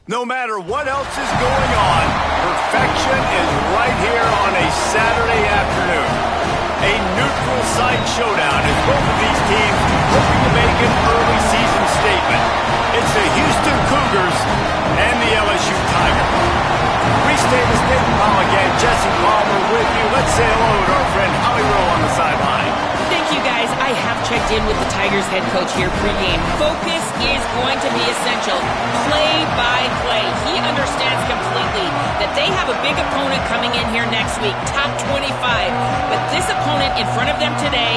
No matter what else is going on, perfection is right here on a Saturday afternoon. A neutral site showdown as both of these teams hoping to make an early season statement. It's the Houston Cougars and the LSU Tigers. Reese Davis, Nathan Mulligan, Jesse Palmer with you. Let's say hello to our friend Howie Rowe on the sideline. Thank you, guys. I have checked in with the Tigers head coach here pregame. Focus is going to be essential. Play by play. He understands completely that they have a big opponent coming in here next week, top 25. But this opponent in front of them today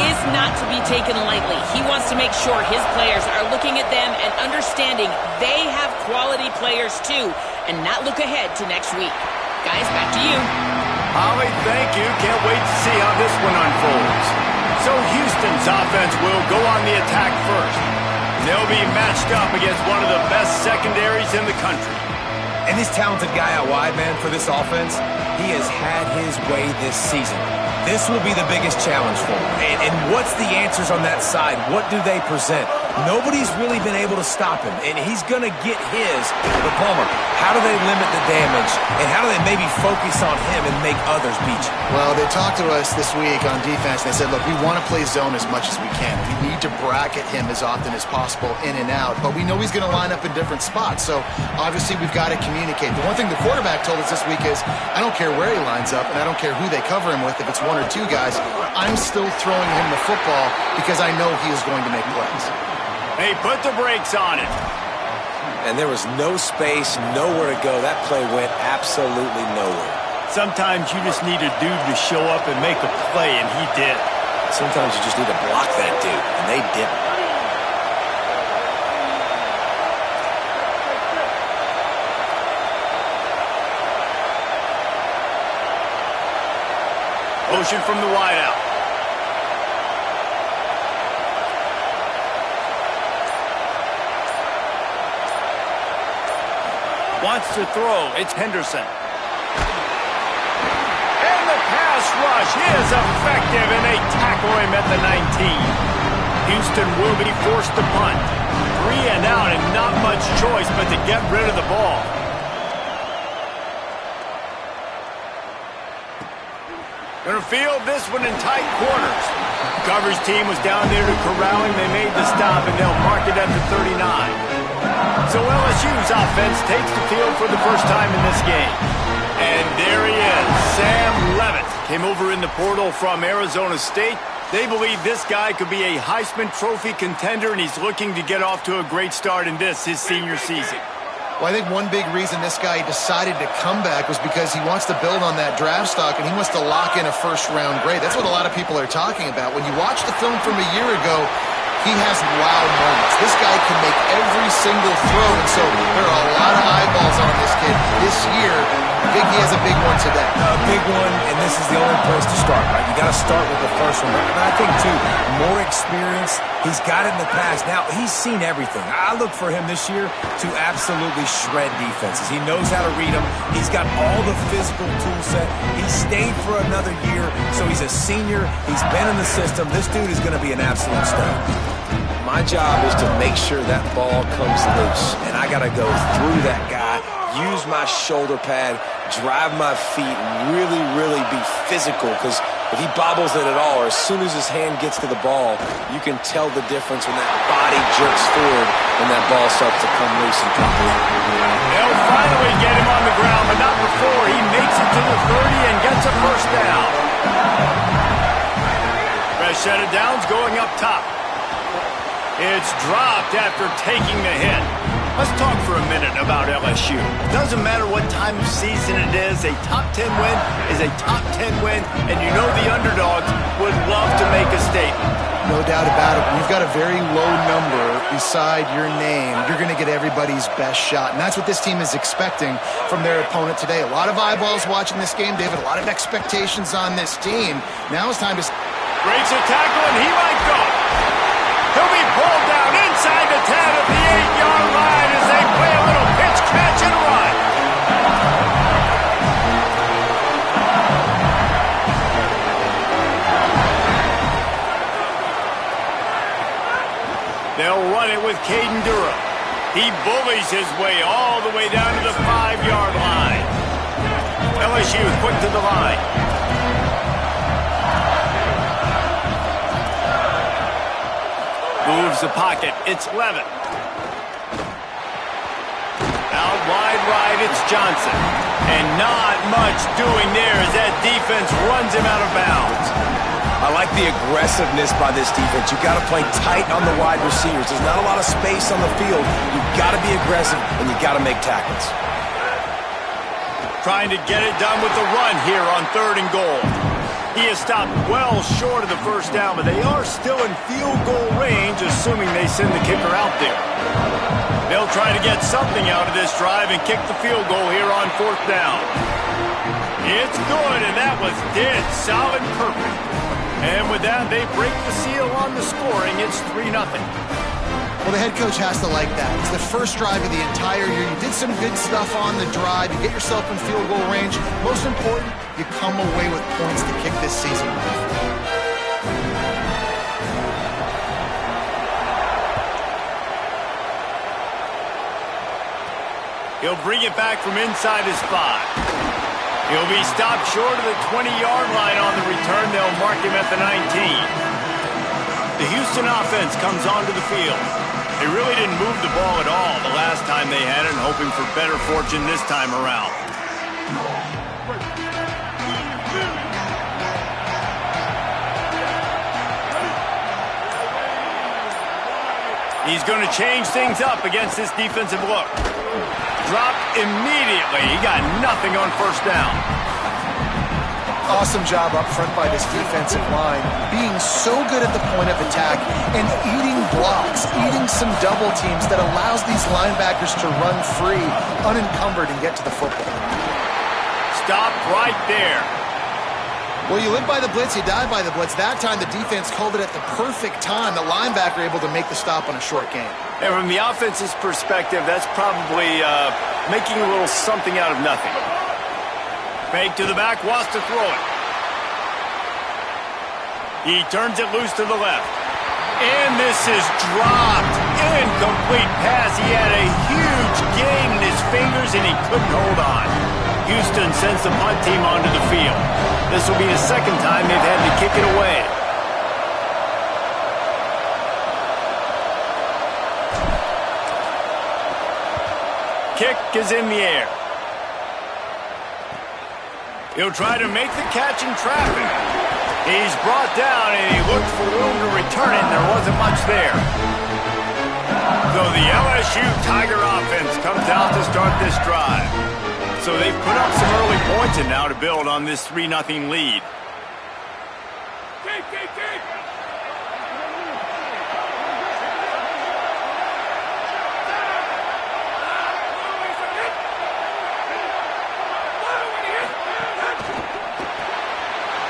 is not to be taken lightly. He wants to make sure his players are looking at them and understanding they have quality players too, and not look ahead to next week. Guys, back to you. Holly, thank you. Can't wait to see how this one unfolds. So Houston's offense will go on the attack first. They'll be matched up against one of the best secondaries in the country. And this talented guy out wide, man, for this offense, he has had his way this season. This will be the biggest challenge for him. And what's the answers on that side? What do they present? Nobody's really been able to stop him, and he's going to get his. But Palmer, how do they limit the damage, and how do they maybe focus on him and make others beat you? Well, they talked to us this week on defense, and they said, look, we want to play zone as much as we can. We need to bracket him as often as possible in and out, but we know he's going to line up in different spots, so obviously we've got to communicate. The one thing the quarterback told us this week is, I don't care where he lines up, and I don't care who they cover him with, if it's one or two guys, I'm still throwing him the football because I know he is going to make plays. They put the brakes on it. And there was no space, nowhere to go. That play went absolutely nowhere. Sometimes you just need a dude to show up and make a play, and he did. Sometimes you just need to block that dude, and they didn't. Motion from the wideout. Wants to throw. It's Henderson. And the pass rush is effective, and they tackle him at the 19. Houston will be forced to punt. 3 and out, and not much choice but to get rid of the ball. Going to field this one in tight quarters. Coverage team was down there to corral him. They made the stop, and they'll mark it at the 39. So LSU's offense takes the field for the first time in this game. And there he is, Sam Levitt. Came over in the portal from Arizona State. They believe this guy could be a Heisman Trophy contender, and he's looking to get off to a great start in this, his senior season. Well, I think one big reason this guy decided to come back was because he wants to build on that draft stock, and he wants to lock in a first-round grade. That's what a lot of people are talking about. When you watch the film from a year ago, he has wow moments. This guy can make every single throw, and so there are a lot of eyeballs on this kid this year. I think he has a big one today. A big one, and this is the only place to start, right? You got to start with the first one. And I think, too, more experience. He's got it in the past. Now, he's seen everything. I look for him this year to absolutely shred defenses. He knows how to read them. He's got all the physical tool set. He stayed for another year, so he's a senior. He's been in the system. This dude is going to be an absolute stud. My job is to make sure that ball comes loose, and I got to go through that guy, use my shoulder pad, drive my feet, and really, really be physical, because if he bobbles it at all, or as soon as his hand gets to the ball, you can tell the difference when that body jerks forward when that ball starts to come loose and complete. They'll finally get him on the ground, but not before he makes it to the 30 and gets a first down. Fresh set of downs going up top. It's dropped after taking the hit. Let's talk for a minute about LSU. Doesn't matter what time of season it is, a top 10 win is a top 10 win, and you know the underdogs would love to make a statement. No doubt about it. When you've got a very low number beside your name, you're going to get everybody's best shot, and that's what this team is expecting from their opponent today. A lot of eyeballs watching this game, David, a lot of expectations on this team. Now it's time to... Breaks a tackle, and he might go. He'll be pulled down inside the 10 at the 8-yard line as they play a little pitch, catch, and run. They'll run it with Caden Durham. He bullies his way all the way down to the 5-yard line. LSU quick to the line. Moves the pocket. It's Levitt. Out wide right, it's Johnson. And not much doing there as that defense runs him out of bounds. I like the aggressiveness by this defense. You've got to play tight on the wide receivers. There's not a lot of space on the field. You've got to be aggressive, and you've got to make tackles. Trying to get it done with the run here on 3rd and goal. He is stopped well short of the first down, but they are still in field goal range, assuming they send the kicker out there. They'll try to get something out of this drive and kick the field goal here on 4th down. It's good, and that was dead solid perfect. And with that, they break the seal on the scoring. It's 3-0. Well, the head coach has to like that. It's the first drive of the entire year. You did some good stuff on the drive. You get yourself in field goal range. Most important, you come away with points to kick this season off. He'll bring it back from inside his 5. He'll be stopped short of the 20-yard line on the return. They'll mark him at the 19. The Houston offense comes onto the field. They really didn't move the ball at all the last time they had it, hoping for better fortune this time around. He's going to change things up against this defensive look. Dropped immediately. He got nothing on first down. Awesome job up front by this defensive line, being so good at the point of attack and eating blocks, eating some double teams that allows these linebackers to run free, unencumbered, and get to the football. Stop right there. Well, you live by the blitz, you die by the blitz. That time the defense called it at the perfect time. The linebacker able to make the stop on a short gain. And from the offense's perspective, that's probably making a little something out of nothing. Fake to the back, wants to throw it. He turns it loose to the left. And this is dropped. Incomplete pass. He had a huge gain in his fingers, and he couldn't hold on. Houston sends the punt team onto the field. This will be the second time they've had to kick it away. Kick is in the air. He'll try to make the catch in traffic. He's brought down, and he looked for room to return it, and there wasn't much there. So the LSU Tiger offense comes out to start this drive. So they've put up some early points and now to build on this 3-0 lead.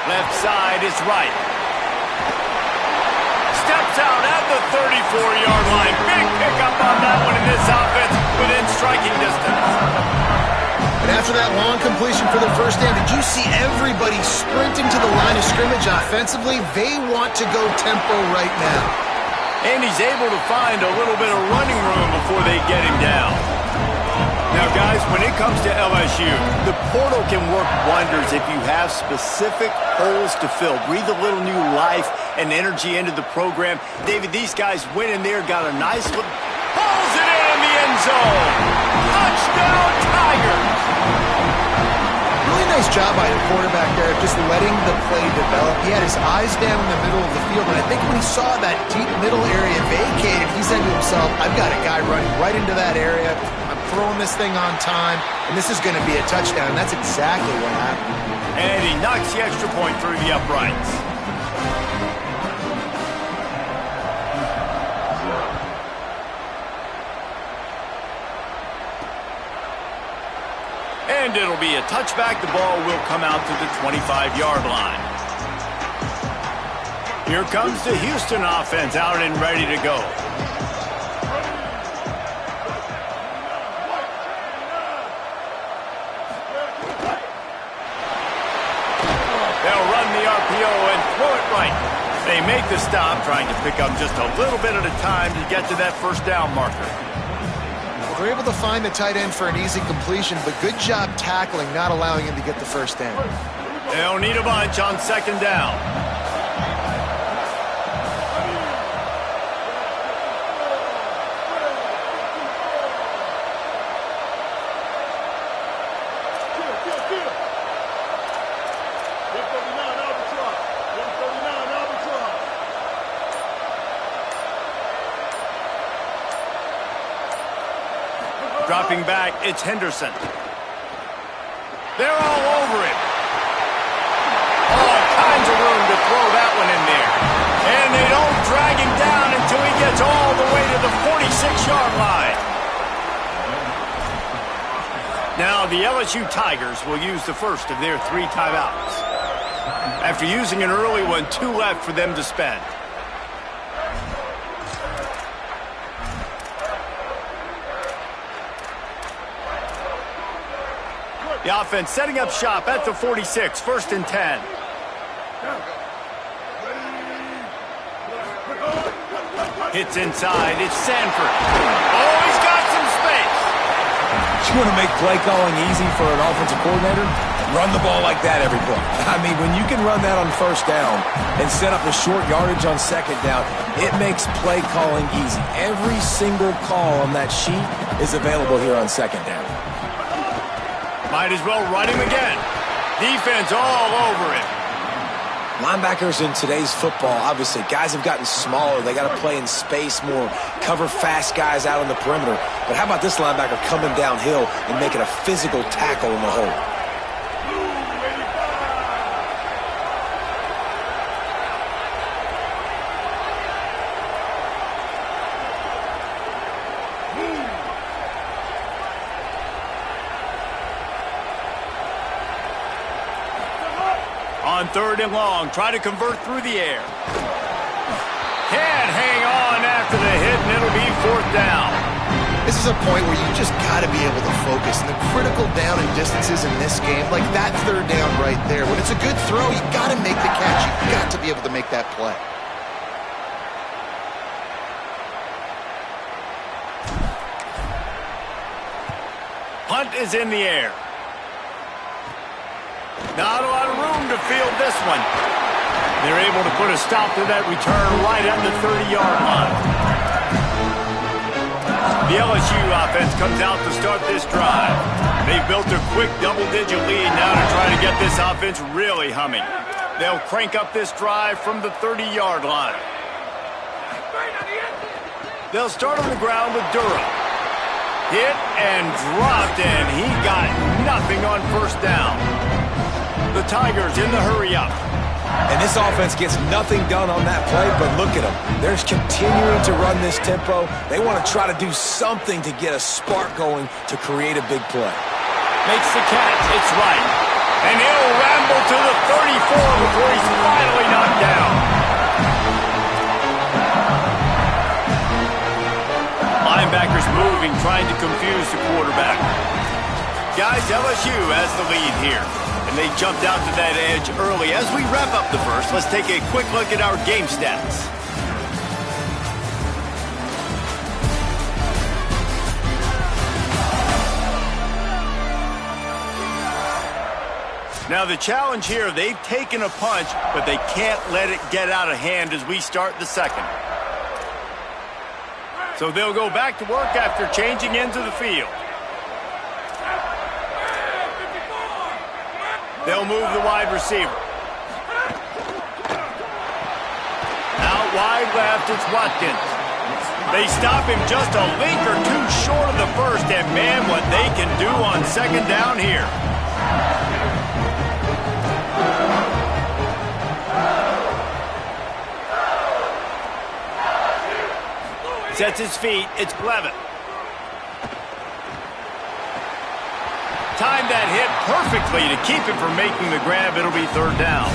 Left side is right. Steps out at the 34-yard line. Big pickup on that one in this offense within striking distance. And after that long completion for the first down, did you see everybody sprinting to the line of scrimmage offensively? They want to go tempo right now. And he's able to find a little bit of running room before they get him down. Now, guys, when it comes to LSU, the portal can work wonders if you have specific holes to fill. Breathe a little new life and energy into the program. David, these guys went in there, got a nice look. Pulls it in the end zone. Touchdown, Tigers. Really nice job by the quarterback there, just letting the play develop. He had his eyes down in the middle of the field, and I think when he saw that deep middle area vacated, he said to himself, I've got a guy running right into that area. I'm throwing this thing on time, and this is going to be a touchdown, and that's exactly what happened. And he knocks the extra point through the uprights. And it'll be a touchback. The ball will come out to the 25-yard line. Here comes the Houston offense out and ready to go. They'll run the RPO and throw it right. They make the stop, trying to pick up just a little bit at a time to get to that first down marker. They're able to find the tight end for an easy completion, but good job tackling, not allowing him to get the first down. They'll need a bunch on second down. Dropping back, it's Henderson. They're all over him. All kinds of room to throw that one in there. And they don't drag him down until he gets all the way to the 46-yard line. Now the LSU Tigers will use the first of their 3 timeouts. After using an early one, 2 left for them to spend. The offense setting up shop at the 46, 1st and 10. Hits inside, it's Sanford. Oh, he's got some space. You want to make play calling easy for an offensive coordinator? Run the ball like that every play. I mean, when you can run that on 1st down and set up a short yardage on 2nd down, it makes play calling easy. Every single call on that sheet is available here on 2nd down. Might as well run him again. Defense all over him. Linebackers in today's football, obviously, guys have gotten smaller. They got to play in space more, cover fast guys out on the perimeter. But how about this linebacker coming downhill and making a physical tackle in the hole? On 3rd and long, try to convert through the air. Can't hang on after the hit, and it'll be 4th down. This is a point where you just got to be able to focus. And the critical down and distances in this game, like that 3rd down right there. When it's a good throw, you got to make the catch. You got to be able to make that play. Punt is in the air. Not a lot of room to field this one. They're able to put a stop to that return right at the 30-yard line. The LSU offense comes out to start this drive. They've built a quick double-digit lead now to try to get this offense really humming. They'll crank up this drive from the 30-yard line. They'll start on the ground with Durham. Hit and dropped, and he got nothing on 1st down. The Tigers in the hurry-up. And this offense gets nothing done on that play, but look at them. They're continuing to run this tempo. They want to try to do something to get a spark going to create a big play. Makes the catch. It's right. And he'll ramble to the 34 before he's finally knocked down. Linebackers moving, trying to confuse the quarterback. Guys, LSU has the lead here. And they jumped out to that edge early. As we wrap up the first, let's take a quick look at our game stats. Now the challenge here, they've taken a punch, but they can't let it get out of hand as we start the second. So they'll go back to work after changing into the field. They'll move the wide receiver. Out wide left, it's Watkins. They stop him just a link or two short of the first, and man, what they can do on 2nd down here. Sets his feet, it's Blevett. Timed that hit perfectly to keep him from making the grab. It'll be 3rd down.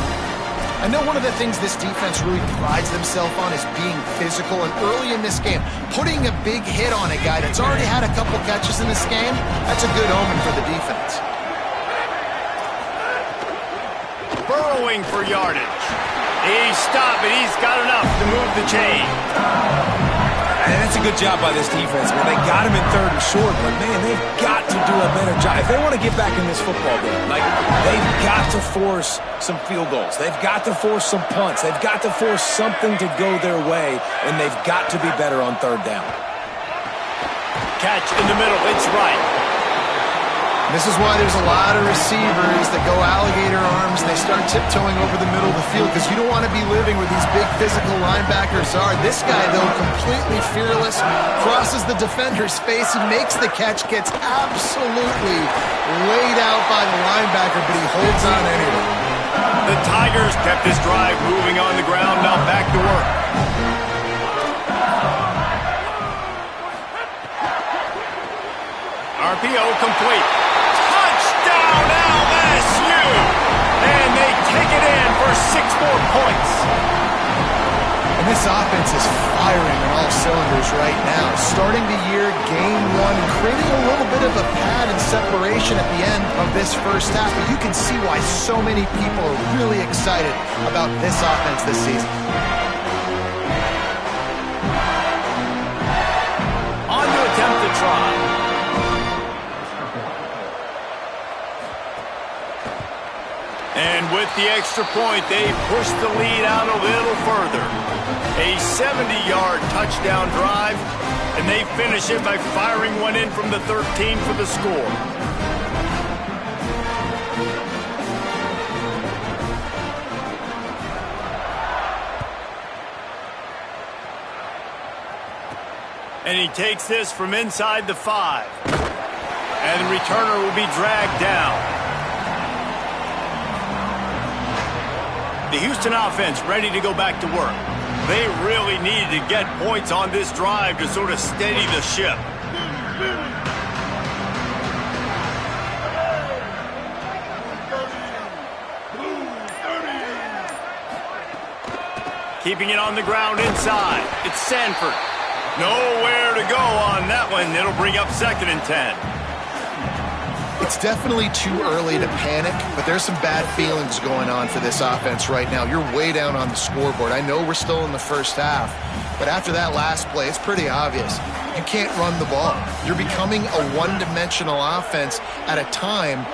I know one of the things this defense really prides themselves on is being physical, and early in this game, putting a big hit on a guy that's already had a couple catches in this game, that's a good omen for the defense. Burrowing for yardage. He's stopped, but he's got enough to move the chain. And That's a good job by this defense, man. They got him in 3rd and short, but, man, they've got to do a better job. If they want to get back in this football game, like, they've got to force some field goals. They've got to force some punts. They've got to force something to go their way, and they've got to be better on 3rd down. Catch in the middle. It's right. This is why there's a lot of receivers that go alligator arms and they start tiptoeing over the middle of the field because you don't want to be living where these big physical linebackers are. This guy, though, completely fearless, crosses the defender's face, he makes the catch, gets absolutely laid out by the linebacker, but he holds on anyway. The Tigers kept this drive moving on the ground, now back to work. RPO complete. Touchdown LSU! And they take it in for 6 more points. And this offense is firing on all cylinders right now. Starting the year, game 1, and creating a little bit of a pad and separation at the end of this first half. But you can see why so many people are really excited about this offense this season. On to attempt the try. And with the extra point, they push the lead out a little further. A 70-yard touchdown drive, and they finish it by firing one in from the 13 for the score. And he takes this from inside the 5. And the returner will be dragged down. The Houston offense ready to go back to work. They really needed to get points on this drive to sort of steady the ship. Keeping it on the ground inside. It's Sanford. Nowhere to go on that one. It'll bring up 2nd and 10. It's definitely too early to panic, but there's some bad feelings going on for this offense right now. You're way down on the scoreboard. I know we're still in the first half, but after that last play, it's pretty obvious. You can't run the ball. You're becoming a one-dimensional offense at a time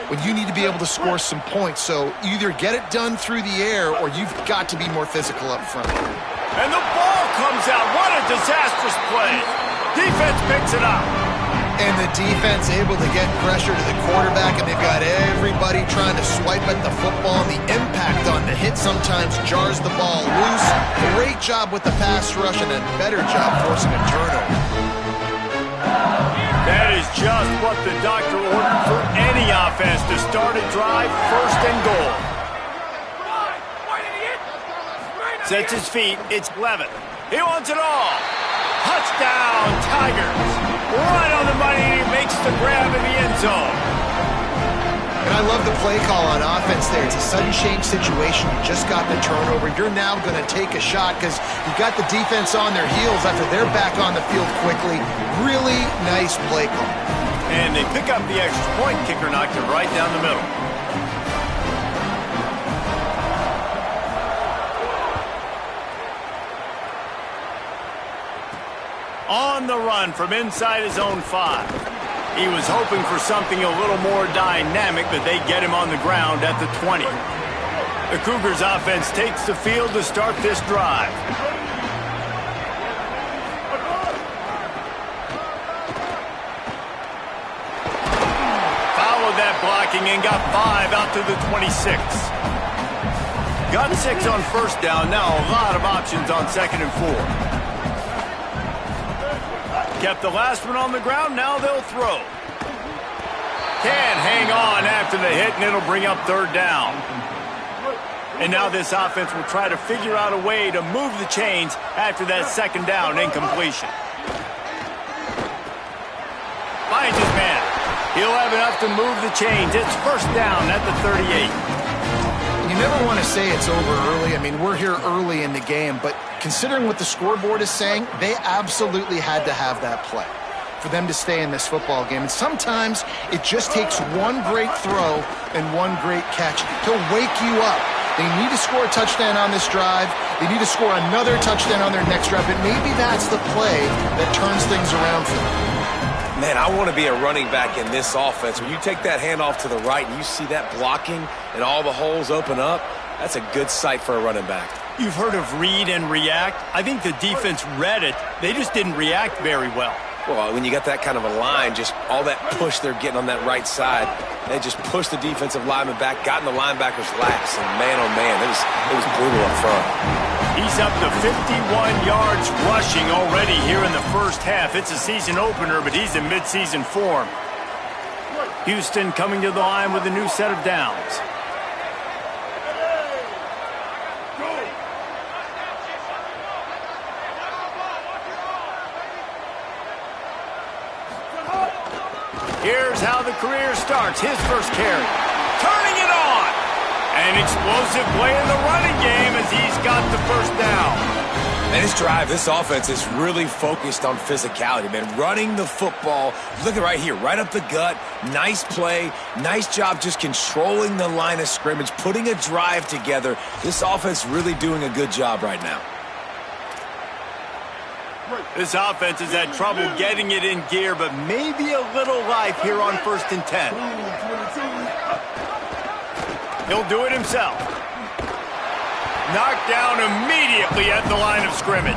when you need to be able to score some points. So either get it done through the air or you've got to be more physical up front. And the ball comes out. What a disastrous play. Defense picks it up. And the defense able to get pressure to the quarterback, and they've got everybody trying to swipe at the football, and the impact on the hit sometimes jars the ball loose. Great job with the pass rush, and a better job forcing a turnover. That is just what the doctor ordered for any offense to start a drive 1st and goal. Sets his feet. It's Levitt. He wants it all. Touchdown, Tigers. Right on the money, and he makes the grab in the end zone. And I love the play call on offense there. It's a sudden change situation. You just got the turnover. You're now going to take a shot because you've got the defense on their heels after they're back on the field quickly. Really nice play call. And they pick up the extra point. Kicker knocked it right down the middle. On the run from inside his own 5. He was hoping for something a little more dynamic, but they get him on the ground at the 20. The Cougars offense takes the field to start this drive. Followed that blocking and got 5 out to the 26. Got 6 on 1st down. Now a lot of options on 2nd and 4. Kept the last one on the ground, now they'll throw. Can't hang on after the hit, and it'll bring up 3rd down. And now this offense will try to figure out a way to move the chains after that 2nd down incompletion. Finds his man. He'll have enough to move the chains. It's 1st down at the 38. You never want to say it's over early. I mean, we're here early in the game, but considering what the scoreboard is saying, they absolutely had to have that play for them to stay in this football game. And sometimes it just takes one great throw and one great catch to wake you up. They need to score a touchdown on this drive. They need to score another touchdown on their next drive, and maybe that's the play that turns things around for them. Man, I want to be a running back in this offense. When you take that handoff to the right and you see that blocking and all the holes open up, that's a good sight for a running back. You've heard of read and react. I think the defense read it. They just didn't react very well. Well, when you got that kind of a line, just all that push they're getting on that right side, they just pushed the defensive lineman back, got in the linebacker's laps, and man, oh man, it was brutal up front. He's up to 51 yards rushing already here in the first half. It's a season opener, but he's in midseason form. Houston coming to the line with a new set of downs. Here's how the career starts. His first carry. Turning it on. An explosive play in the running game as he's got the first down. And this drive, this offense is really focused on physicality, man. Running the football. Look at right here, right up the gut. Nice play. Nice job just controlling the line of scrimmage, putting a drive together. This offense really doing a good job right now. This offense has had trouble getting it in gear, but maybe a little life here on 1st and 10. He'll do it himself. Knocked down immediately at the line of scrimmage.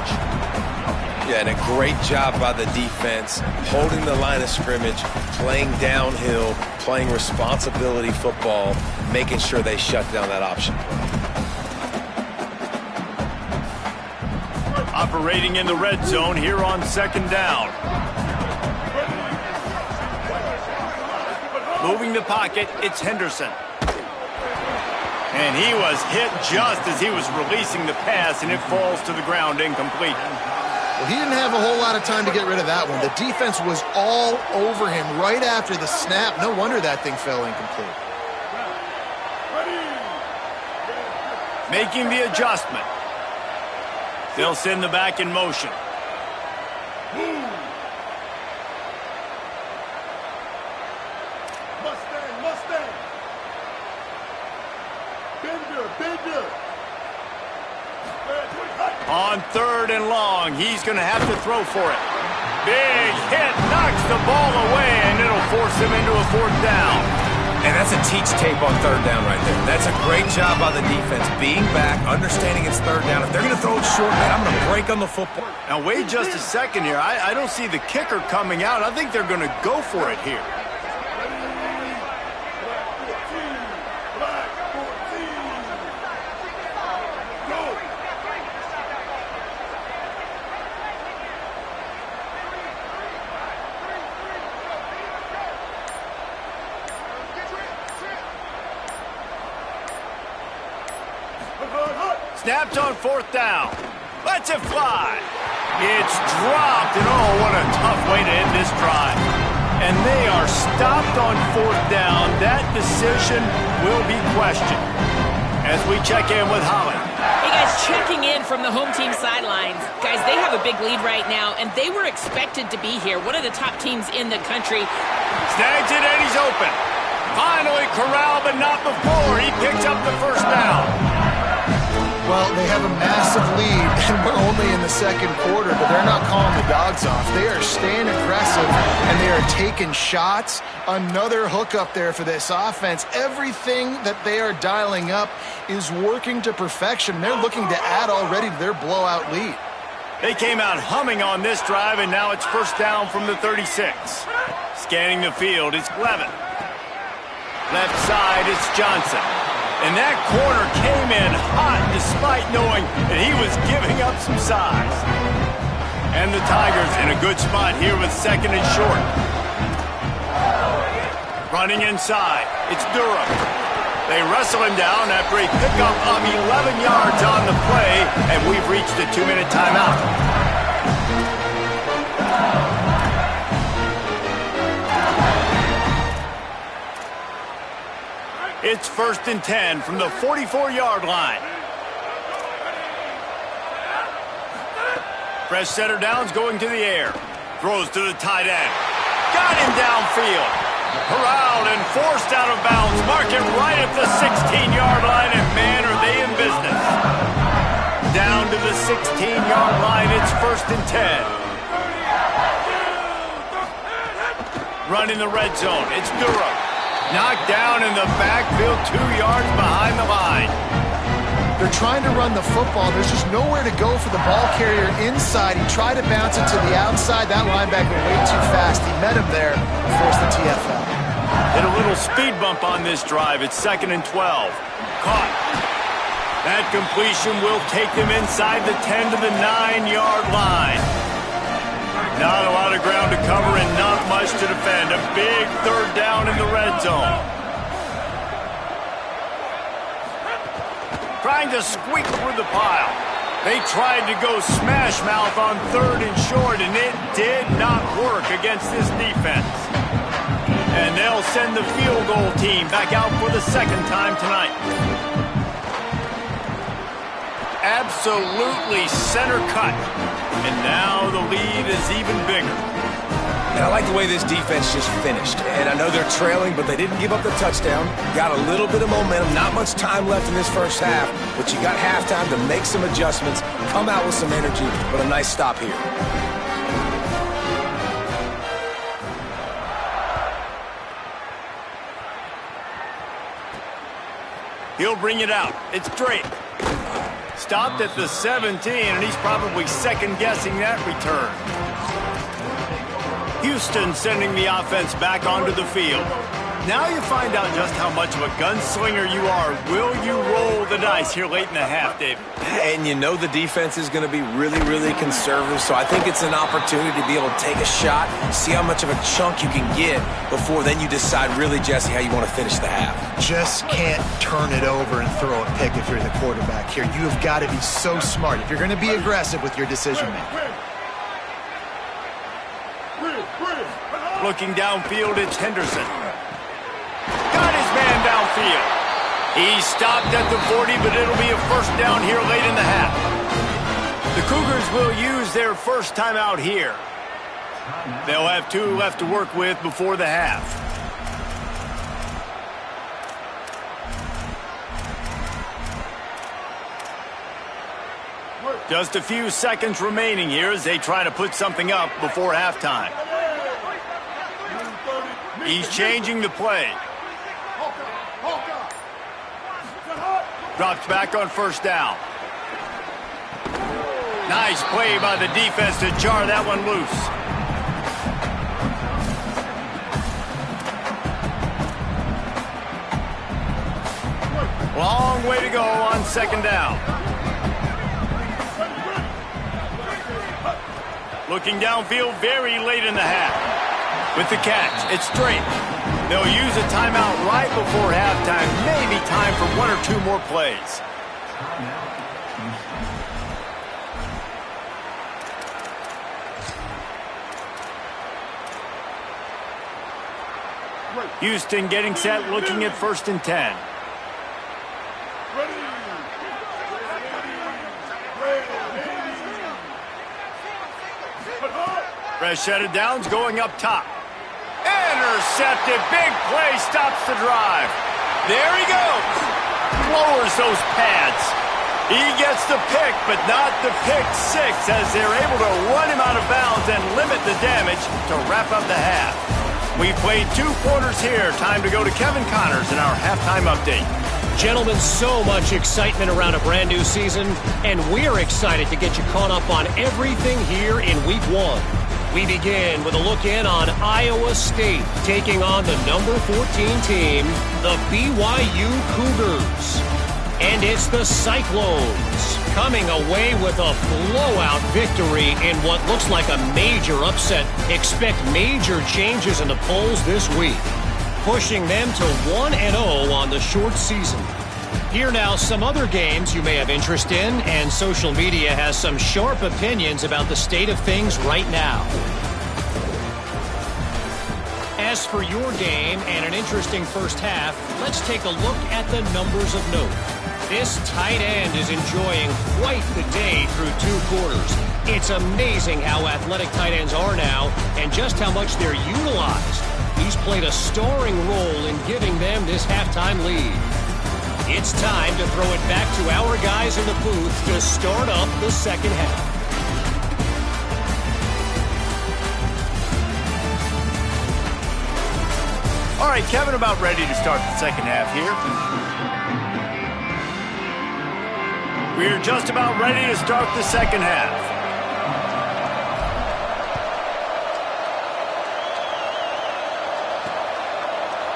Yeah, and a great job by the defense, holding the line of scrimmage, playing downhill, playing responsibility football, making sure they shut down that option. Operating in the red zone here on 2nd down. Moving the pocket, it's Henderson. And he was hit just as he was releasing the pass, and it falls to the ground incomplete. Well, he didn't have a whole lot of time to get rid of that one. The defense was all over him right after the snap. No wonder that thing fell incomplete. Making the adjustment. They'll send the back in motion. Mustang. Bender. On 3rd and long, he's going to have to throw for it. Big hit, knocks the ball away, and it'll force him into a 4th down. And that's a teach tape on 3rd down right there. That's a great job by the defense, being back, understanding it's 3rd down. If they're going to throw it short, man, I'm going to break on the football. Now, wait just a second here. I don't see the kicker coming out. I think they're going to go for it here. Snapped on 4th down. Lets it fly. It's dropped, and oh, what a tough way to end this drive. And they are stopped on 4th down. That decision will be questioned. As we check in with Holly. Hey, guys, checking in from the home team sidelines. Guys, they have a big lead right now, and they were expected to be here. One of the top teams in the country. Snags it, and he's open. Finally corralled, but not before. He picks up the first down. Well, they have a massive lead, and we're only in the 2nd quarter, but they're not calling the dogs off. They are staying aggressive, and they are taking shots. Another hookup there for this offense. Everything that they are dialing up is working to perfection. They're looking to add already to their blowout lead. They came out humming on this drive, and now it's 1st down from the 36. Scanning the field, it's Levin. Left side, it's Johnson. And that corner came in hot despite knowing that he was giving up some size. And the Tigers in a good spot here with 2nd and short. Running inside, it's Durham. They wrestle him down after a pickup of 11 yards on the play, and we've reached a 2-minute timeout. It's 1st and 10 from the 44-yard line. Fresh setter downs going to the air. Throws to the tight end. Got him downfield. Corralled and forced out of bounds. Mark it right at the 16-yard line, and man, are they 16-yard line. It's 1st and 10. Running the red zone. It's Durham. Knocked down in the backfield, 2 yards behind the line. They're trying to run the football. There's just nowhere to go for the ball carrier inside. He tried to bounce it to the outside. That linebacker way too fast. He met him there and forced the TFL. Hit a little speed bump on this drive. It's 2nd and 12. Caught. That completion will take them inside the 10 to the 9-yard line. Not a lot of ground to cover and not much to defend. A big 3rd down in the red zone. Trying to squeak through the pile. They tried to go smash mouth on 3rd and short, and it did not work against this defense. And they'll send the field goal team back out for the 2nd time tonight. Absolutely center cut. And now the lead is even bigger. And I like the way this defense just finished. And I know they're trailing, but they didn't give up the touchdown. Got a little bit of momentum. Not much time left in this first half, but you got halftime to make some adjustments, come out with some energy, but a nice stop here. He'll bring it out. It's Drake. Stopped at the 17, and he's probably second-guessing that return. Houston sending the offense back onto the field. Now you find out just how much of a gunslinger you are. Will you roll the dice here late in the half, David? And you know the defense is going to be really, really conservative, so I think it's an opportunity to be able to take a shot, see how much of a chunk you can get before then you decide really, Jesse, how you want to finish the half. Just can't turn it over and throw a pick if you're the quarterback here. You have got to be so smart if you're going to be aggressive with your decision-making. Looking downfield, it's Henderson. Got his man downfield. He stopped at the 40, but it'll be a 1st down here late in the half. The Cougars will use their first timeout here. They'll have 2 left to work with before the half. Just a few seconds remaining here as they try to put something up before halftime. He's changing the play. Drops back on 1st down. Nice play by the defense to jar that one loose. Long way to go on 2nd down. Looking downfield very late in the half. With the catch, it's Drake. They'll use a timeout right before halftime. Maybe time for 1 or 2 more plays. Houston getting set, looking at 1st and 10. Fresh set of downs going up top. Intercepted. Big play stops the drive. There he goes. Lowers those pads. He gets the pick, but not the pick 6 as they're able to run him out of bounds and limit the damage to wrap up the half. We played 2 quarters here. Time to go to Kevin Connors in our halftime update. Gentlemen, so much excitement around a brand new season, and we're excited to get you caught up on everything here in Week 1. We begin with a look in on Iowa State taking on the number 14 team, the BYU Cougars. And it's the Cyclones coming away with a blowout victory in what looks like a major upset. Expect major changes in the polls this week, pushing them to 1-0 on the short season. Here now, some other games you may have interest in, and social media has some sharp opinions about the state of things right now. As for your game and an interesting first half, let's take a look at the numbers of note. This tight end is enjoying quite the day through 2 quarters. It's amazing how athletic tight ends are now and just how much they're utilized. He's played a starring role in giving them this halftime lead. It's It's time to throw it back to our guys in the booth to start up the second half. All right, Kevin, about ready to start the second half here. We're just about ready to start the second half.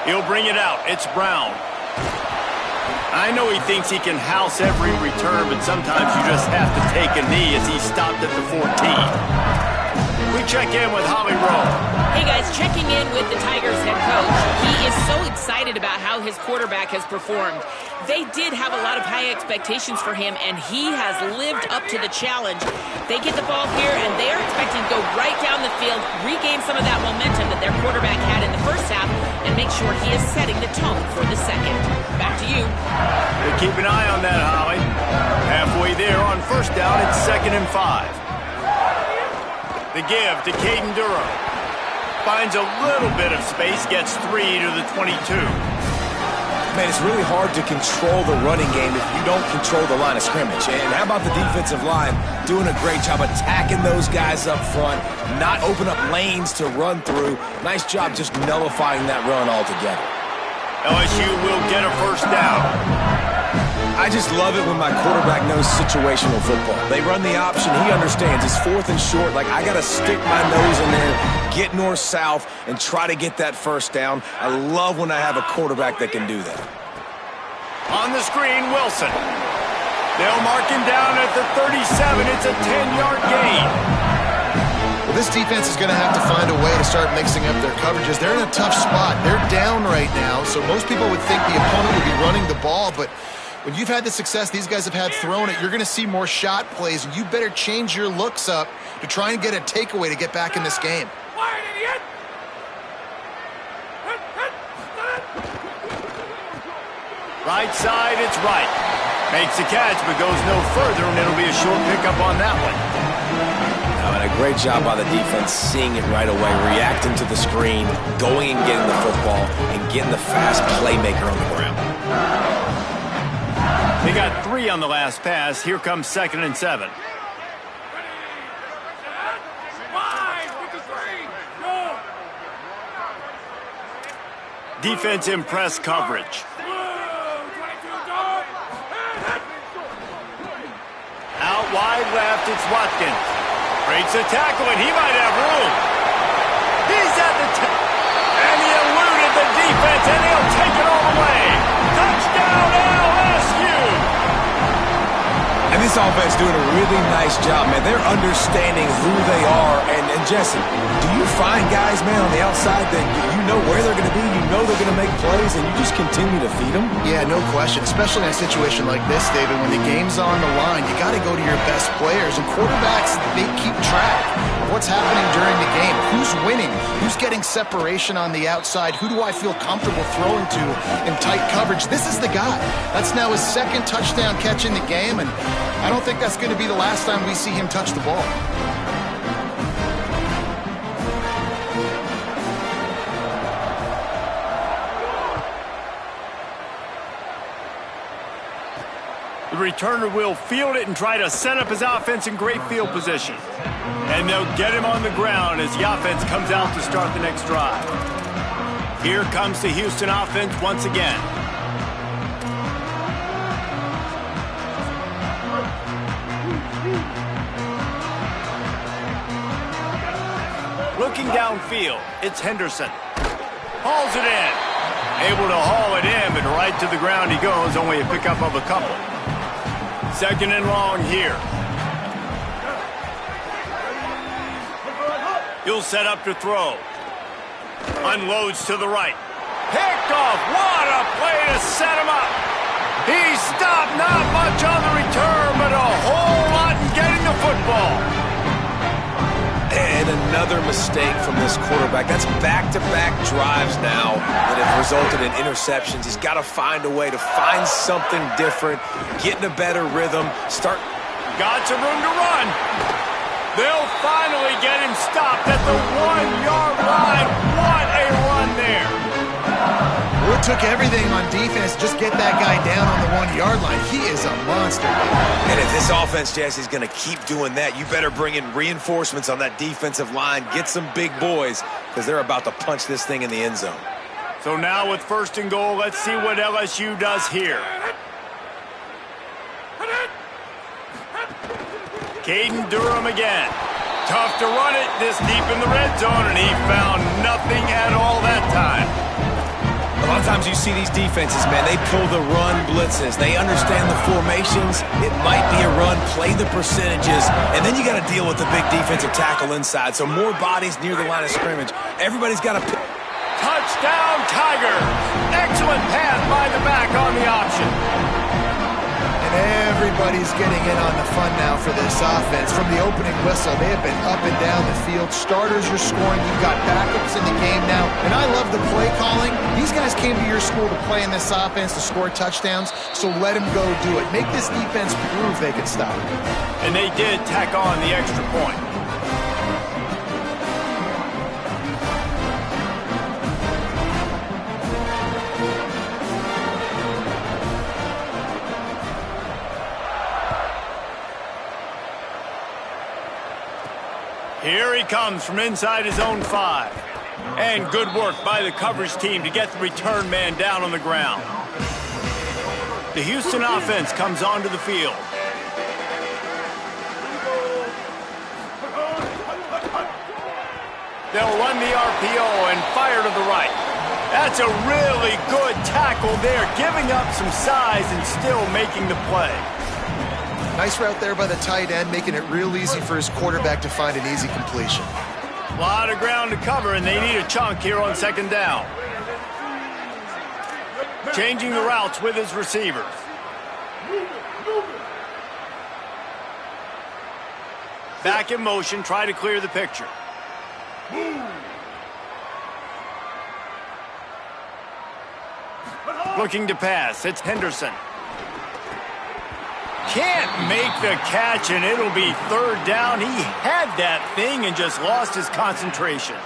He'll bring it out. It's Brown. I know he thinks he can house every return, but sometimes you just have to take a knee as he stopped at the 14. We check in with Holly Rowe. Hey guys, checking in with the Tigers head coach. He is so excited about how his quarterback has performed. They did have a lot of high expectations for him, and he has lived up to the challenge. They get the ball here, and they are expecting to go right down the field, regain some of that momentum that their quarterback had in the first half, and make sure he is setting the tone for the second. Back to you. But keep an eye on that, Holly. Halfway there on first down, it's 2nd and 5. The give to Caden Durham. Finds a little bit of space, gets 3 to the 22. Man, it's really hard to control the running game if you don't control the line of scrimmage. And how about the defensive line doing a great job attacking those guys up front, not open up lanes to run through. Nice job just nullifying that run altogether. LSU will get a first down. I just love it when my quarterback knows situational football. They run the option. He understands. It's 4th and short. Like, I got to stick my nose in there, get north-south, and try to get that first down. I love when I have a quarterback that can do that. On the screen, Wilson. They'll mark him down at the 37. It's a 10-yard gain. Well, this defense is going to have to find a way to start mixing up their coverages. They're in a tough spot. They're down right now, so most people would think the opponent would be running the ball, but when you've had the success these guys have had throwing it, you're going to see more shot plays, and you better change your looks up to try and get a takeaway to get back in this game. Right side, it's right. Makes the catch, but goes no further, and it'll be a short pickup on that one. And a great job by the defense seeing it right away, reacting to the screen, going and getting the football, and getting the fast playmaker on the ground. They got 3 on the last pass. Here comes 2nd and 7. Defense in press coverage. Out wide left, it's Watkins. Breaks a tackle, and he might have room. He's at the and he eluded the defense, and he'll take it all the way. Touchdown, LSU! And this offense doing a really nice job, man. They're understanding who they are. And Jesse, do you find guys, man, on the outside that you know where they're going to be, you know they're going to make plays, and you just continue to feed them? Yeah, no question, especially in a situation like this, David, when the game's on the line, you got to go to your best players. And quarterbacks, they keep track of what's happening during the game. Who's winning? Who's getting separation on the outside? Who do I feel comfortable throwing to in tight coverage? This is the guy. That's now his 2nd touchdown catch in the game, and I don't think that's going to be the last time we see him touch the ball. The returner will field it and try to set up his offense in great field position. And they'll get him on the ground as the offense comes out to start the next drive. Here comes the Houston offense once again. Looking downfield, it's Henderson. Hauls it in. Able to haul it in, but right to the ground he goes, only a pickup of a couple. 2nd and long here. He'll set up to throw. Unloads to the right. Picked off. What a play to set him up. He stopped, not much on the return, but a whole lot in getting the football. And another mistake from this quarterback. That's back-to-back drives now that have resulted in interceptions. He's got to find a way to find something different, get in a better rhythm, start. Got some room to run. They'll finally get him stopped at the 1-yard line. What a run there. Well, it took everything on defense. Just get that guy down on the 1 1-yard line. He is a monster. And if this offense, Jesse, is going to keep doing that, you better bring in reinforcements on that defensive line. Get some big boys, because they're about to punch this thing in the end zone. So now with 1st and goal, let's see what LSU does here. Caden Durham again. Tough to run it this deep in the red zone, and he found nothing at all that time. A lot of times you see these defenses, man, they pull the run blitzes. They understand the formations. It might be a run, play the percentages, and then you got to deal with the big defensive tackle inside. So more bodies near the line of scrimmage. Everybody's got to... Touchdown, Tigers! Excellent pass by the back on the option. And everybody's getting in on the fun now for this offense. From the opening whistle, they have been up and down the field. Starters are scoring. You've got backups in the game now. And I love the play calling. These guys came to your school to play in this offense to score touchdowns, so let them go do it. Make this defense prove they can stop it. And they did tack on the extra point. Here he comes from inside his own 5. And good work by the coverage team to get the return man down on the ground. The Houston offense comes onto the field. They'll run the RPO and fire to the right. That's a really good tackle there, giving up some size and still making the play. Nice route there by the tight end, making it real easy for his quarterback to find an easy completion. A lot of ground to cover, and they need a chunk here on 2nd down. Changing the routes with his receivers. Back in motion, try to clear the picture. Looking to pass, it's Henderson. Can't make the catch, and it'll be 3rd down. He had that thing and just lost his concentration.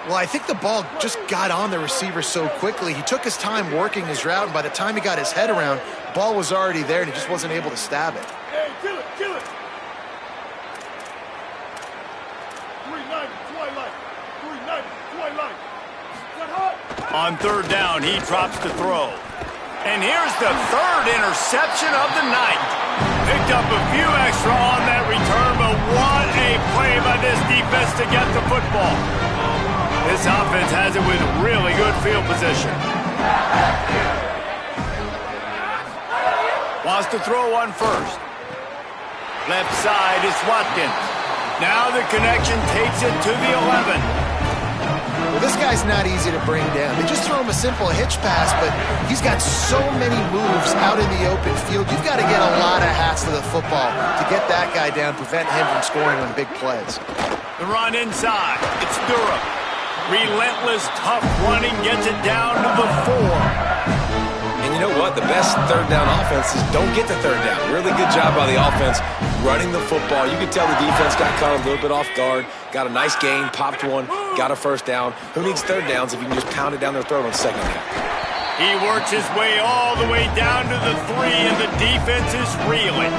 Well, I think the ball just got on the receiver so quickly. He took his time working his route, and by the time he got his head around, the ball was already there, and he just wasn't able to stab it. Hey, kill it, kill it. 390, twilight. 390, twilight. Get hot. On 3rd down, he drops to throw. And here's the 3rd interception of the night. Picked up a few extra on that return, but what a play by this defense to get the football. This offense has it with really good field position. Wants to throw on 1st. Left side is Watkins. Now the connection takes it to the 11. Well, this guy's not easy to bring down. They just throw him a simple hitch pass, but he's got so many moves out in the open field. You've got to get a lot of hats to the football to get that guy down, prevent him from scoring on big plays. The run inside. It's Durham. Relentless, tough running gets it down to the 4. And you know what? The best 3rd down offenses don't get to 3rd down. Really good job by the offense running the football. You can tell the defense got caught a little bit off guard, got a nice gain, popped one, got a 1st down. Who needs 3rd downs if you can just pound it down their throat on 2nd down? He works his way all the way down to the 3, and the defense is reeling.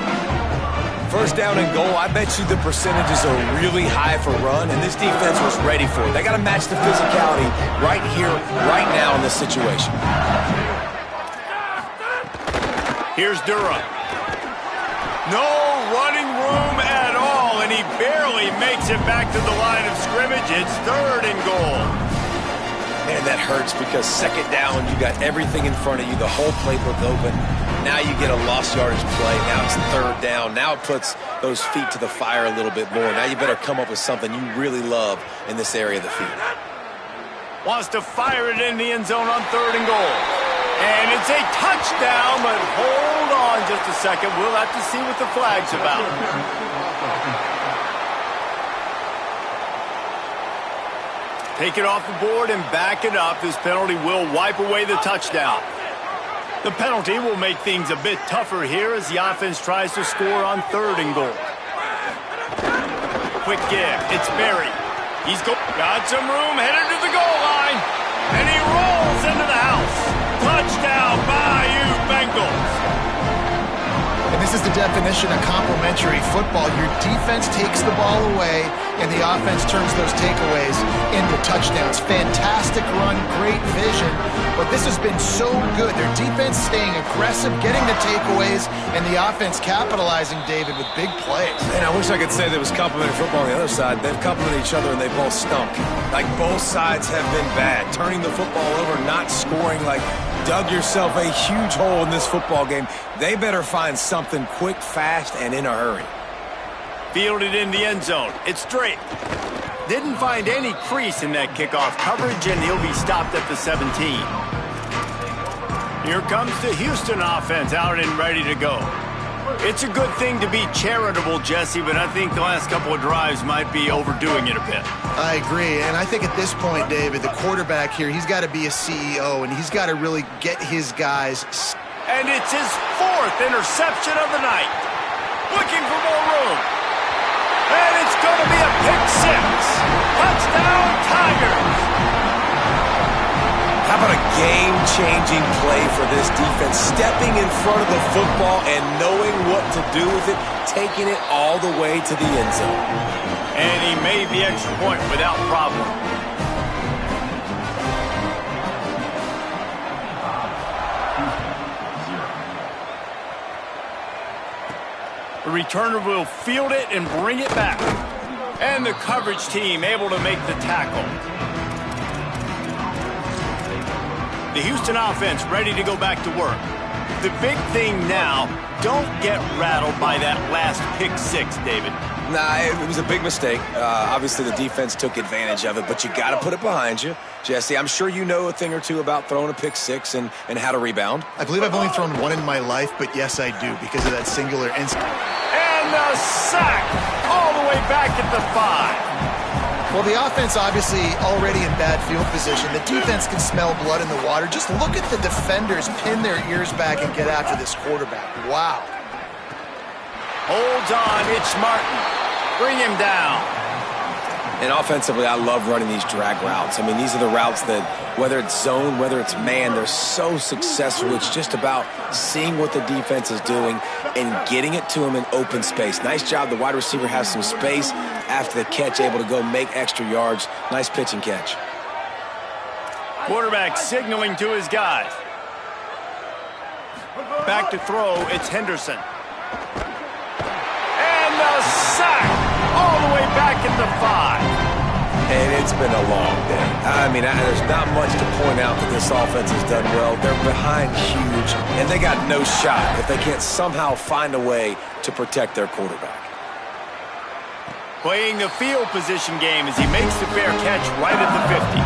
1st down and goal, I bet you the percentages are really high for run, and this defense was ready for it. They got to match the physicality right here, right now in this situation. Here's Durham. No running room at all, and he barely makes it back to the line of scrimmage. It's 3rd and goal. Man, that hurts because 2nd down, you got everything in front of you, the whole playbook open. Now you get a lost yardage play. Now it's 3rd down. Now it puts those feet to the fire a little bit more. Now you better come up with something you really love in this area of the field. Wants to fire it in the end zone on 3rd and goal. And it's a touchdown, but hold on just a second. We'll have to see what the flag's about. Take it off the board and back it up. This penalty will wipe away the touchdown. The penalty will make things a bit tougher here as the offense tries to score on 3rd and goal. Quick give. It's Berry. He's got some room headed to the goal line. And he rolls into the house. Touchdown, Bayou Bengals. the definition of complementary football. Your defense takes the ball away, and the offense turns those takeaways into touchdowns. Fantastic run, great vision, but this has been so good. Their defense staying aggressive, getting the takeaways, and the offense capitalizing, David, with big plays. And I wish I could say there was complimentary football on the other side. They've complimented each other, and they both stunk. Like, both sides have been bad. Turning the football over, not scoring, like, dug yourself a huge hole in this football game. They better find something quick, fast, and in a hurry. Fielded in the end zone. It's straight. Didn't find any crease in that kickoff coverage, and he'll be stopped at the 17. Here comes the Houston offense out and ready to go. It's a good thing to be charitable, Jesse, but I think the last couple of drives might be overdoing it a bit. I agree, and I think at this point, David, the quarterback here, he's got to be a CEO, and he's got to really get his guys. And it's his 4th interception of the night. Looking for more room. And it's going to be a pick 6. Touchdown, Tigers. How about a game-changing play for this defense? Stepping in front of the football and knowing what to do with it, taking it all the way to the end zone. And he made the extra point without problem. The returner will field it and bring it back. And the coverage team able to make the tackle. The Houston offense ready to go back to work. The big thing now, don't get rattled by that last pick 6, David. Nah, it was a big mistake. Obviously, the defense took advantage of it, but you got to put it behind you. Jesse, I'm sure you know a thing or two about throwing a pick 6 and how to rebound. I believe I've only thrown one in my life, but yes, I do, because of that singular instant. And the sack all the way back at the 5. Well, the offense obviously already in bad field position. The defense can smell blood in the water. Just look at the defenders pin their ears back and get after this quarterback. Wow. Holds on, it's Martin. Bring him down. And offensively, I love running these drag routes. I mean, these are the routes that, whether it's zone, whether it's man, they're so successful. It's just about seeing what the defense is doing and getting it to him in open space. Nice job. The wide receiver has some space after the catch, able to go make extra yards. Nice pitch and catch. Quarterback signaling to his guys. Back to throw, it's Henderson. And the sack all the way back at the 5. And it's been a long day. I mean, there's not much to point out that this offense has done well. They're behind huge, and they got no shot if they can't somehow find a way to protect their quarterback. Playing the field position game as he makes the fair catch right at the 50.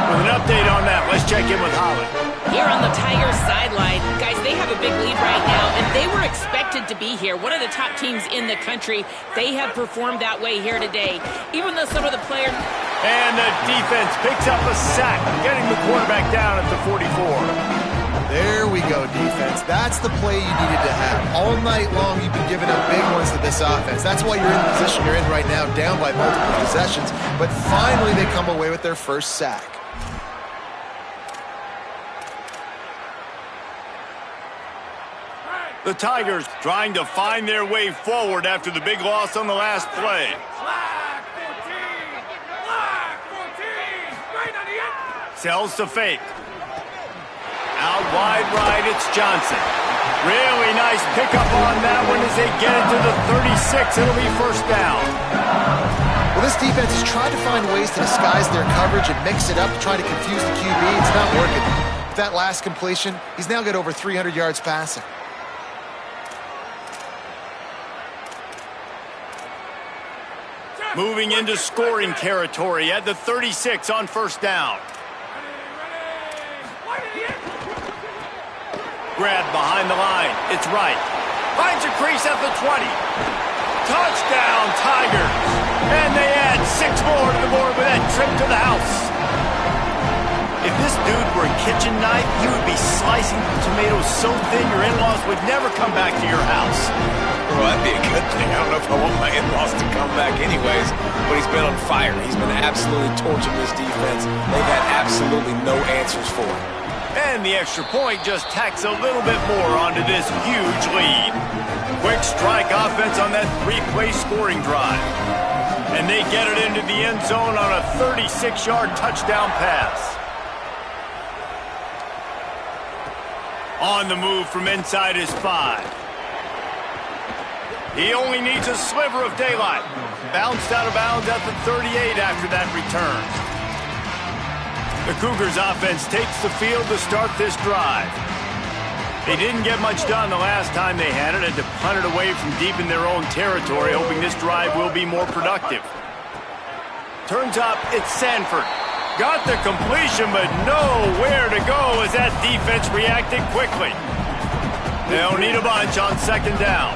With an update on that, let's check in with Holland. Here on the Tigers sideline, guys, they have a big lead right now, and they were expected to be here. One of the top teams in the country. They have performed that way here today. Even though some of the players... And the defense picks up a sack, getting the quarterback down at the 44. There we go, defense. That's the play you needed to have. All night long, you've been giving up big ones to this offense. That's why you're in the position you're in right now, down by multiple possessions. But finally, they come away with their first sack. The Tigers trying to find their way forward after the big loss on the last play. Flag 14! Flag 14! Right on the end! Sells to fake. Out wide right, it's Johnson. Really nice pickup on that one as they get it to the 36. It'll be first down. Well, this defense has tried to find ways to disguise their coverage and mix it up, trying to confuse the QB. It's not working. With that last completion, he's now got over 300 yards passing. Moving into scoring territory at the 36 on first down. Grab behind the line. It's right. Finds a crease at the 20. Touchdown, Tigers. And they add 6 more to the board with that trip to the house. If this dude were a kitchen knife, he would be slicing the tomatoes so thin your in-laws would never come back to your house. Well, that'd be a good thing. I don't know if I want my in-laws to come back anyways, but he's been on fire. He's been absolutely torching this defense. They've had absolutely no answers for him. And the extra point just tacks a little bit more onto this huge lead. Quick strike offense on that 3-play scoring drive. And they get it into the end zone on a 36-yard touchdown pass. On the move from inside his 5. He only needs a sliver of daylight. Bounced out of bounds at the 38 after that return. The Cougars offense takes the field to start this drive. They didn't get much done the last time they had it, and to punt it away from deep in their own territory, hoping this drive will be more productive. Turns up, it's Sanford. Got the completion, but nowhere to go as that defense reacted quickly. They'll need a bunch on second down.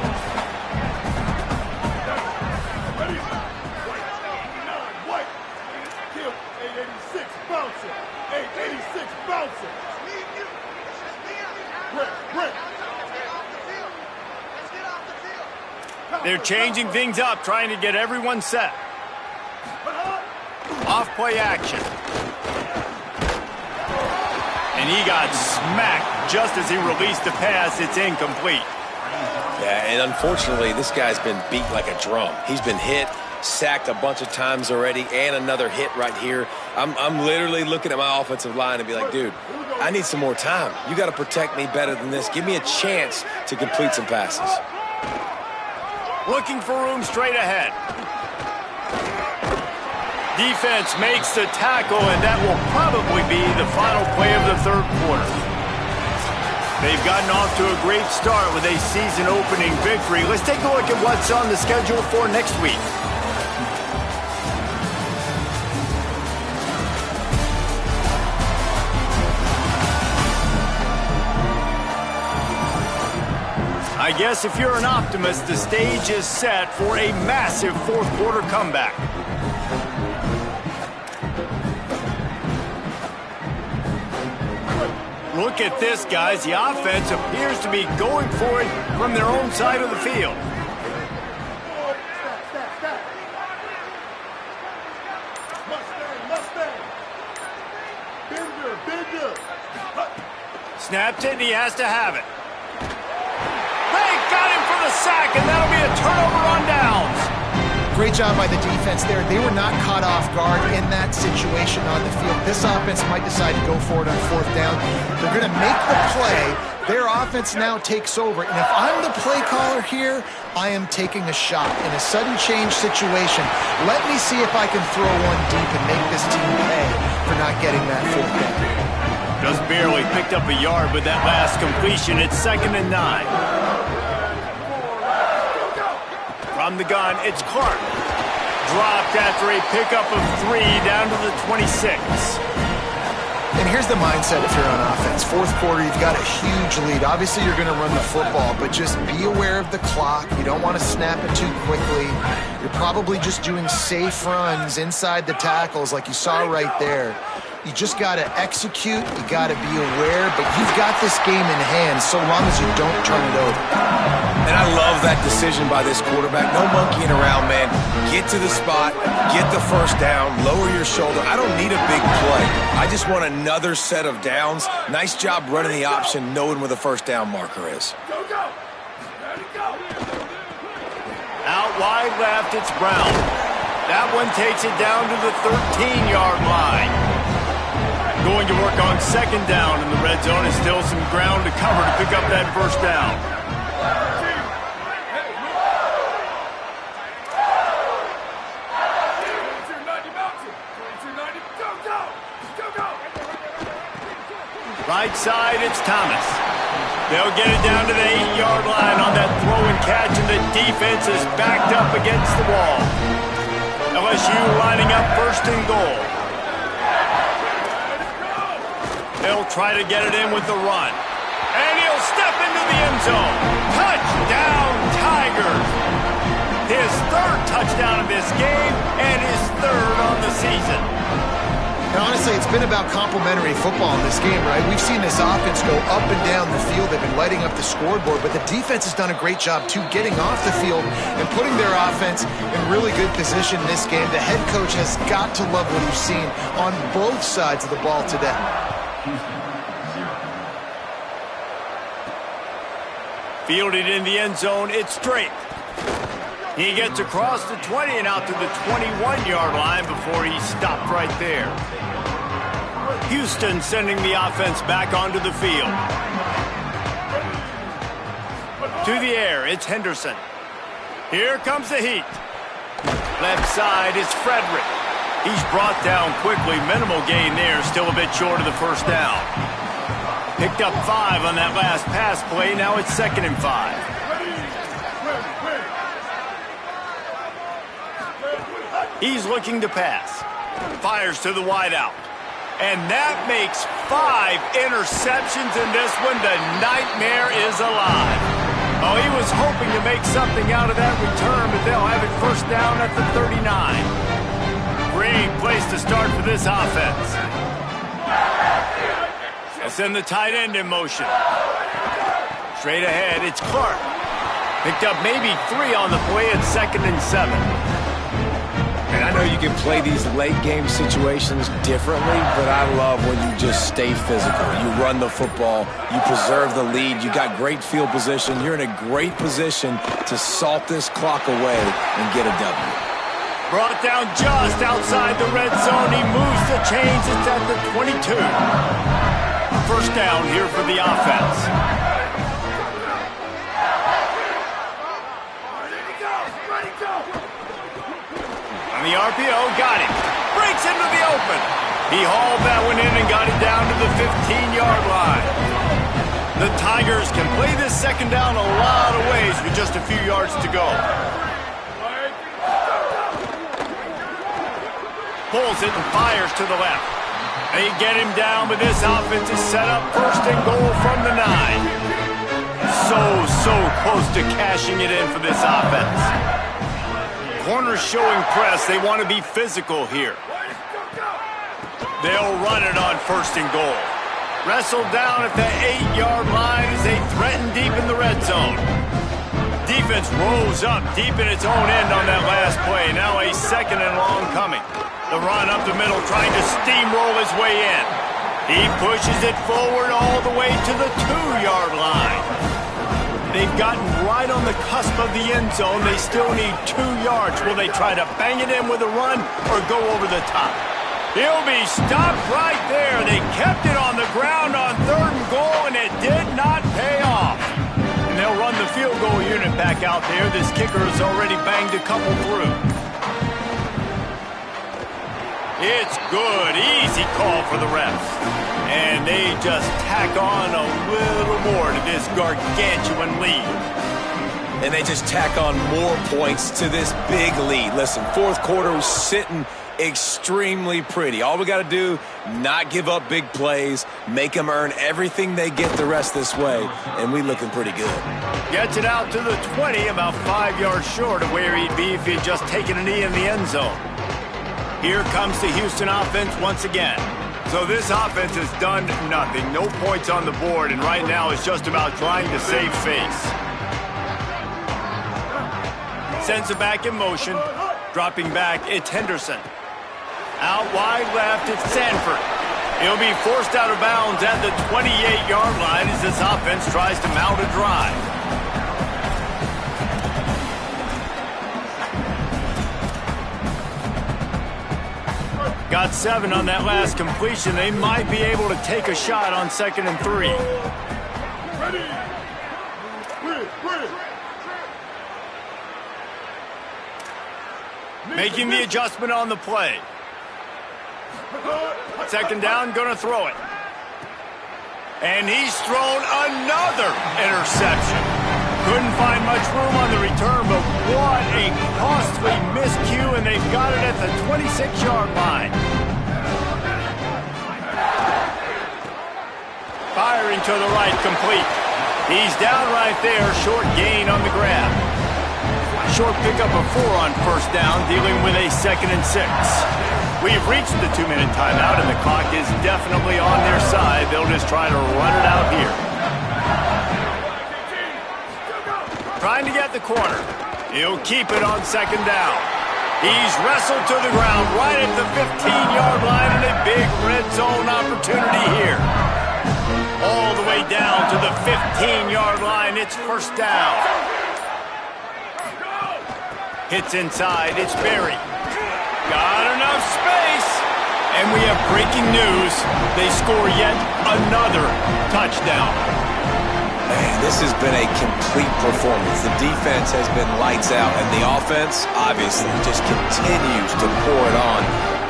They're changing things up, trying to get everyone set. Off-play action. And he got smacked just as he released the pass. It's incomplete. Yeah, and unfortunately, this guy's been beat like a drum. He's been hit, sacked a bunch of times already, and another hit right here. I'm literally looking at my offensive line and be like, dude, I need some more time. You got to protect me better than this. Give me a chance to complete some passes. Looking for room straight ahead. Defense makes the tackle, and that will probably be the final play of the third quarter. They've gotten off to a great start with a season-opening victory. Let's take a look at what's on the schedule for next week. I guess if you're an optimist, the stage is set for a massive fourth-quarter comeback. Look at this, guys. The offense appears to be going for it from their own side of the field. Snapped it, and he has to have it. Got him for the sack, and that'll be a turnover on downs. Great job by the defense there. They were not caught off guard in that situation on the field. This offense might decide to go for it on fourth down. They're going to make the play. Their offense now takes over. And if I'm the play caller here, I am taking a shot. In a sudden change situation, let me see if I can throw one deep and make this team pay for not getting that fourth down. Just barely picked up a yard with that last completion. It's 2nd and 9. From the gun, it's Clark. Dropped after a pickup of 3 down to the 26. And here's the mindset if you're on offense. Fourth quarter, you've got a huge lead. Obviously, you're going to run the football, but just be aware of the clock. You don't want to snap it too quickly. You're probably just doing safe runs inside the tackles like you saw right there. You just got to execute. You got to be aware, but you've got this game in hand so long as you don't turn it over. And I love that decision by this quarterback. No monkeying around, man. Get to the spot, get the first down, lower your shoulder. I don't need a big play. I just want another set of downs. Nice job running the option, knowing where the first down marker is. Out wide left, it's Brown. That one takes it down to the 13-yard line. Going to work on second down in the red zone, and still some ground to cover to pick up that first down. Right side, it's Thomas. They'll get it down to the 8-yard line on that throw and catch, and the defense is backed up against the wall. LSU lining up 1st and goal. They'll try to get it in with the run. And he'll step into the end zone. Touchdown, Tigers. His 3rd touchdown of this game and his 3rd on the season. And honestly, it's been about complementary football in this game, right? We've seen this offense go up and down the field. They've been lighting up the scoreboard, but the defense has done a great job, too, getting off the field and putting their offense in really good position in this game. The head coach has got to love what he's seen on both sides of the ball today. Fielded in the end zone, it's straight. He gets across the 20 and out to the 21-yard line before he stopped right there. Houston sending the offense back onto the field. To the air, it's Henderson. Here comes the heat. Left side is Frederick. He's brought down quickly. Minimal gain there, still a bit short of the first down. Picked up 5 on that last pass play. Now it's 2nd and 5. He's looking to pass. Fires to the wideout. And that makes 5 interceptions in this one. The nightmare is alive. Oh, he was hoping to make something out of that return, but they'll have it first down at the 39. Great place to start for this offense. They'll send the tight end in motion. Straight ahead, it's Clark. Picked up maybe 3 on the play at 2nd and 7. And I know you can play these late-game situations differently, but I love when you just stay physical. You run the football, you preserve the lead, you got great field position. You're in a great position to salt this clock away and get a W. Brought down just outside the red zone. He moves the chains. It's at the 22. First down here for the offense. The RPO got him. Breaks into the open. He hauled that one in and got it down to the 15-yard line. The Tigers can play this second down a lot of ways with just a few yards to go. Pulls it and fires to the left. They get him down, but this offense is set up 1st and goal from the 9. So close to cashing it in for this offense. Corners showing press. They want to be physical here. They'll run it on 1st and goal. Wrestled down at the 8-yard line as they threaten deep in the red zone. Defense rose up deep in its own end on that last play. Now a 2nd and long coming. The run up the middle trying to steamroll his way in. He pushes it forward all the way to the 2-yard line. They've gotten right on the cusp of the end zone. They still need 2 yards. Will they try to bang it in with a run or go over the top? He'll be stopped right there. They kept it on the ground on 3rd and goal, and it did not pay off. And they'll run the field goal unit back out there. This kicker has already banged a couple through. It's good. Easy call for the refs. And they just tack on a little more to this gargantuan lead. And they just tack on more points to this big lead. Listen, 4th quarter was sitting extremely pretty. All we got to do, not give up big plays, make them earn everything they get the rest this way, and we looking pretty good. Gets it out to the 20, about 5 yards short of where he'd be if he'd just taken a knee in the end zone. Here comes the Houston offense once again. So this offense has done nothing. No points on the board, and right now it's just about trying to save face. Sends it back in motion. Dropping back, it's Henderson. Out wide left, it's Sanford. He'll be forced out of bounds at the 28-yard line as this offense tries to mount a drive. Got 7 on that last completion. They might be able to take a shot on 2nd and 3. Making the adjustment on the play. 2nd down, gonna throw it. And he's thrown another interception. Couldn't find much room on the return, but what a costly miscue, and they've got it at the 26-yard line. Firing to the right, complete. He's down right there, short gain on the grab. Short pickup of 4 on 1st down, dealing with a 2nd and 6. We've reached the 2-minute timeout, and the clock is definitely on their side. They'll just try to run it out here. Trying to get the corner. He'll keep it on 2nd down. He's wrestled to the ground right at the 15-yard line, and a big red zone opportunity here. All the way down to the 15-yard line. It's first down. Hits inside. It's Berry. Got enough space. And we have breaking news. They score yet another touchdown. Man, this has been a complete performance. The defense has been lights out, and the offense, obviously, just continues to pour it on.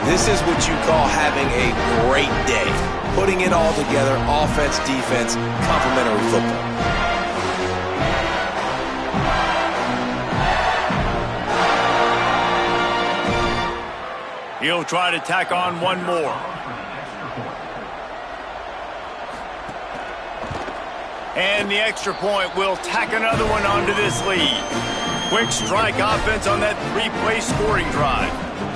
This is what you call having a great day. Putting it all together, offense, defense, complementary football. He'll try to tack on one more. And the extra point will tack another one onto this lead. Quick strike offense on that three-play scoring drive.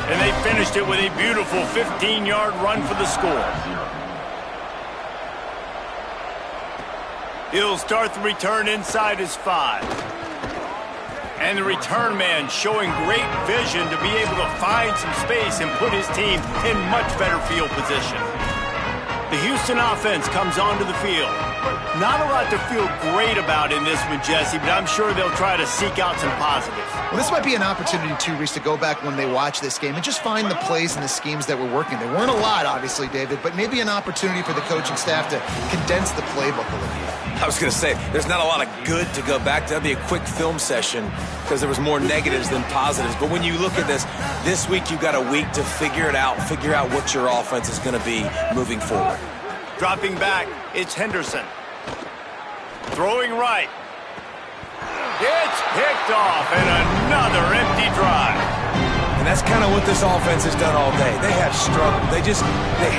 And they finished it with a beautiful 15-yard run for the score. He'll start the return inside his 5. And the return man showing great vision to be able to find some space and put his team in much better field position. The Houston offense comes onto the field. Not a lot to feel great about in this one, Jesse, but I'm sure they'll try to seek out some positives. Well, this might be an opportunity, too, Reese, to go back when they watch this game and just find the plays and the schemes that were working. There weren't a lot, obviously, David, but maybe an opportunity for the coaching staff to condense the playbook a little bit. I was going to say, there's not a lot of good to go back to. That'd be a quick film session because there was more negatives than positives. But when you look at this week you've got a week to figure it out, figure out what your offense is going to be moving forward. Dropping back, it's Henderson. Throwing right. It's picked off, and another empty drive. And that's kind of what this offense has done all day. They have struggled. They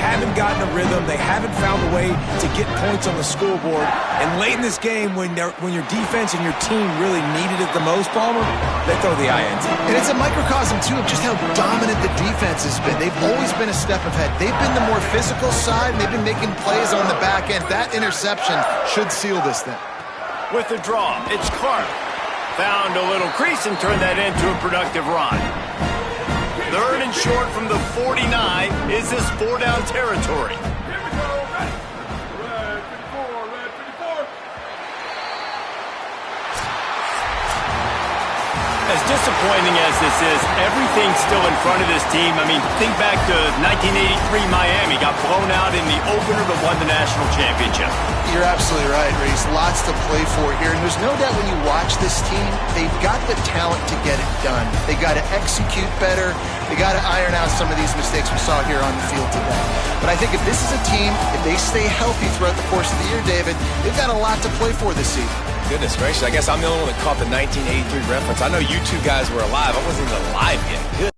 haven't gotten a rhythm. They haven't found a way to get points on the scoreboard. And late in this game, when your defense and your team really needed it the most, Palmer, they throw the INT. And it's a microcosm, too, of just how dominant the defense has been. They've always been a step ahead. They've been the more physical side, and they've been making plays on the back end. That interception should seal this thing. With the draw, it's Clark. Found a little crease and turned that into a productive run. Third and short from the 49. Is this 4-down territory? Here we go. Red 54, red 54. As disappointing as this is, everything's still in front of this team. I mean, think back to 1983 Miami. Got blown out in the opener but won the national championship. You're absolutely right, Reese. Lots to play for here. And there's no doubt when you watch this team, they've got the talent to get it done. They got to execute better. They got to iron out some of these mistakes we saw here on the field today. But I think if this is a team, if they stay healthy throughout the course of the year, David, they've got a lot to play for this season. Goodness gracious, I guess I'm the only one that caught the 1983 reference. I know you two guys were alive. I wasn't even alive yet. Good.